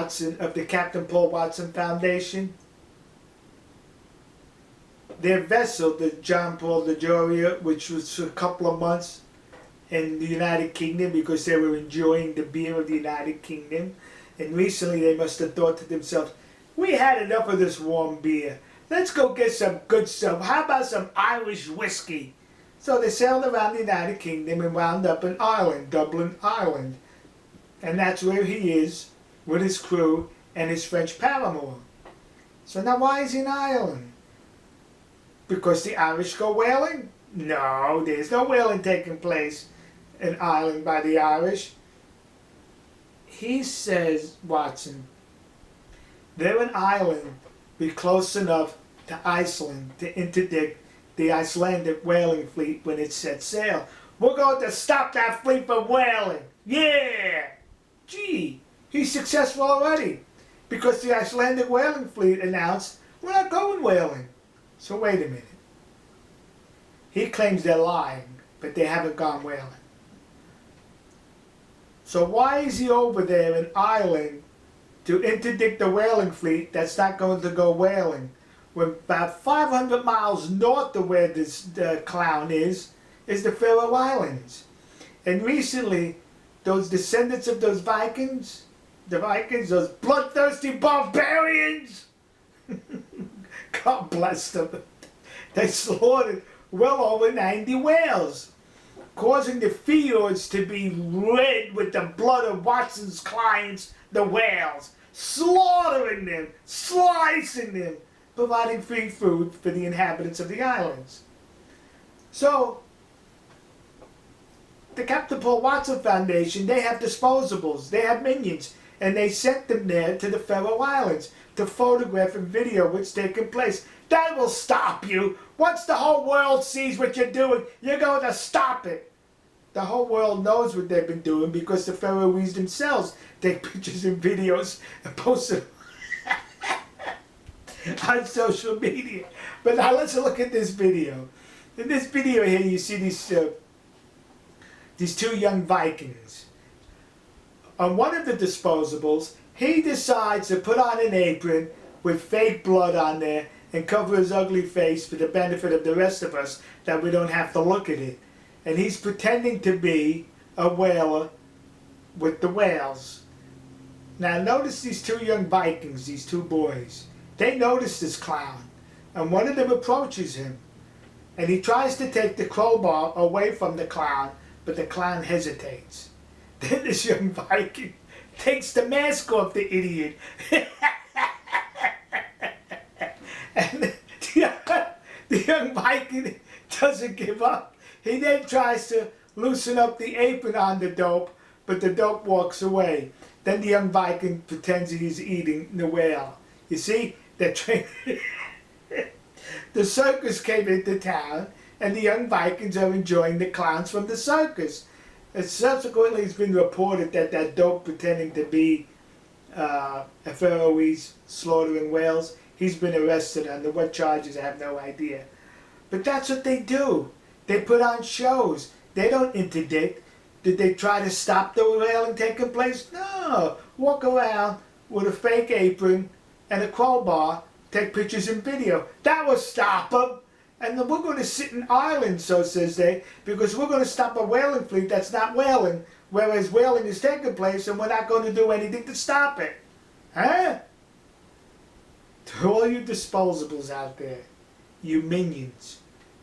Watson of the Captain Paul Watson Foundation. Their vessel, the John Paul DeJoria, which was for a couple of months in the United Kingdom because they were enjoying the beer of the United Kingdom. And recently they must have thought to themselves, we had enough of this warm beer. Let's go get some good stuff. How about some Irish whiskey? So they sailed around the United Kingdom and wound up in Ireland, Dublin, Ireland. And that's where he is with his crew and his French paramour. So now why is he in Ireland? Because the Irish go whaling? No, there's no whaling taking place in Ireland by the Irish. He says, Watson, they're in Ireland, be close enough to Iceland to interdict the Icelandic whaling fleet when it sets sail. We're going to stop that fleet from whaling. Yeah! Gee, he's successful already. Because the Icelandic whaling fleet announced, we're not going whaling. So wait a minute. He claims they're lying, but they haven't gone whaling. So why is he over there in Ireland to interdict the whaling fleet that's not going to go whaling? When about 500 miles north of where this clown is the Faroe Islands. And recently, those descendants of those Vikings, those bloodthirsty barbarians, God bless them, they slaughtered well over 90 whales, causing the fjords to be red with the blood of Watson's clients, the whales, slaughtering them, slicing them, providing free food for the inhabitants of the islands. So, the Captain Paul Watson Foundation, they have disposables, they have minions, and they sent them there to the Faroe Islands to photograph and video what's taking place. That will stop you. Once the whole world sees what you're doing, you're going to stop it. The whole world knows what they've been doing because the Faroese themselves take pictures and videos and post them on social media. But now let's look at this video. In this video here, you see these two young Vikings. On one of the disposables, he decides to put on an apron with fake blood on there and cover his ugly face for the benefit of the rest of us, that we don't have to look at it. And he's pretending to be a whaler with the whales. Now notice these two young Vikings, these two boys. They notice this clown, and one of them approaches him, and he tries to take the crowbar away from the clown, but the clown hesitates. Then this young Viking takes the mask off the idiot. And the young Viking doesn't give up. He then tries to loosen up the apron on the dope, but the dope walks away. Then the young Viking pretends he's eating the whale. You see, the circus came into town, and the young Vikings are enjoying the clowns from the circus. And subsequently, it's been reported that that dope pretending to be a Faroese slaughtering whales, he's been arrested under what charges, I have no idea. But that's what they do. They put on shows. They don't interdict. Did they try to stop the whaling taking place? No. Walk around with a fake apron and a crowbar, take pictures and video. That will stop them. And then we're going to sit in Ireland, so says they, because we're going to stop a whaling fleet that's not whaling, whereas whaling is taking place and we're not going to do anything to stop it. Huh? To all you disposables out there, you minions,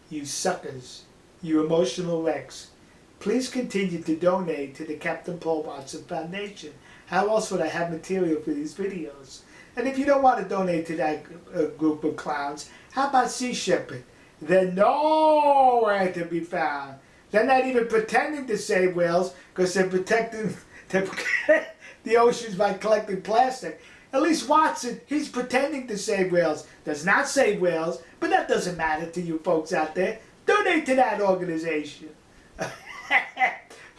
you suckers, you emotional wrecks, please continue to donate to the Captain Paul Watson Foundation. How else would I have material for these videos? And if you don't want to donate to that group of clowns, how about Sea Shepherd? They're nowhere to be found. They're not even pretending to save whales because they're protecting the oceans by collecting plastic. At least Watson, he's pretending to save whales. Does not save whales, but that doesn't matter to you folks out there. Donate to that organization.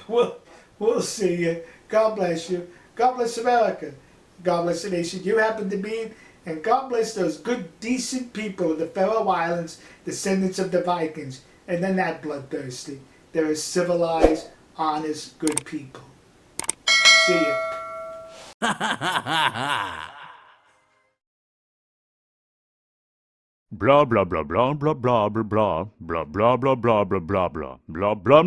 We'll see you. God bless you. God bless America. God bless the nation you happen to be in. And God bless those good, decent people of the Faroe Islands, descendants of the Vikings. And they're not bloodthirsty. They're civilized, honest, good people. See ya. Blah blah blah blah blah blah blah blah blah blah blah blah blah blah blah blah blah blah